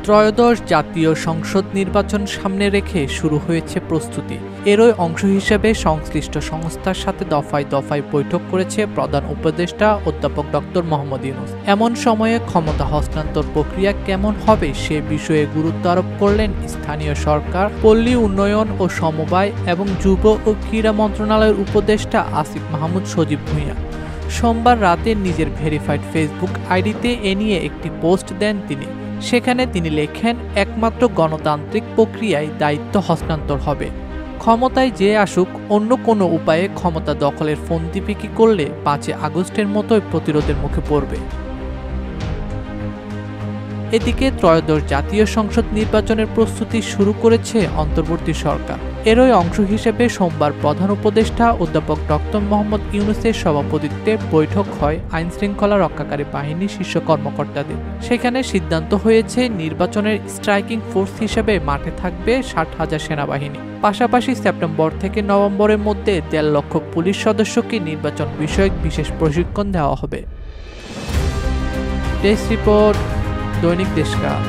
ত্রয়োদশ জাতীয় সংসদ নির্বাচন সামনে রেখে শুরু হয়েছে প্রস্তুতি। এরই অংশ হিসেবে সংশ্লিষ্ট সংস্থার সাথে দফায় দফায় বৈঠক করেছে প্রধান উপদেষ্টা অধ্যাপক ডক্টর মোহাম্মদ ইউনূস। এমন সময়ে ক্ষমতা হস্তান্তর প্রক্রিয়া কেমন হবে সে বিষয়ে গুরুত্ব আরোপ করলেন স্থানীয় সরকার, পল্লী উন্নয়ন ও সমবায় এবং যুব ও ক্রীড়া মন্ত্রণালয়ের উপদেষ্টা আসিফ মাহমুদ সজীব ভূঁইয়া। সোমবার রাতে নিজের ভেরিফাইড ফেসবুক আইডিতে এ নিয়ে একটি পোস্ট দেন তিনি। সেখানে তিনি লেখেন, একমাত্র গণতান্ত্রিক প্রক্রিয়ায় দায়িত্ব হস্তান্তর হবে। ক্ষমতায় যে আসুক, অন্য কোনো উপায়ে ক্ষমতা দখলের ফন্দিফিকি করলে ৫ আগস্টের মতোই প্রতিরোধের মুখে পড়বে। এদিকে ত্রয়োদশ জাতীয় সংসদ নির্বাচনের প্রস্তুতি শুরু করেছে অন্তর্বর্তী সরকার। এরই অংশ হিসেবে সোমবার প্রধান উপদেষ্টা অধ্যাপক ডক্টর মোহাম্মদ ইউনূসের সভাপতিত্বে বৈঠক হয় আইনশৃঙ্খলা রক্ষাকারী বাহিনীর শীর্ষ কর্মকর্তাদের। সেখানে সিদ্ধান্ত হয়েছে নির্বাচনের স্ট্রাইকিং ফোর্স হিসেবে মাঠে থাকবে ৬০,০০০ সেনাবাহিনী। পাশাপাশি সেপ্টেম্বর থেকে নভেম্বরের মধ্যে ১.৫ লক্ষ পুলিশ সদস্যকে নির্বাচন বিষয়ক বিশেষ প্রশিক্ষণ দেওয়া হবে। ডেস্ক রিপোর্ট, দৈনিক দেশকাল।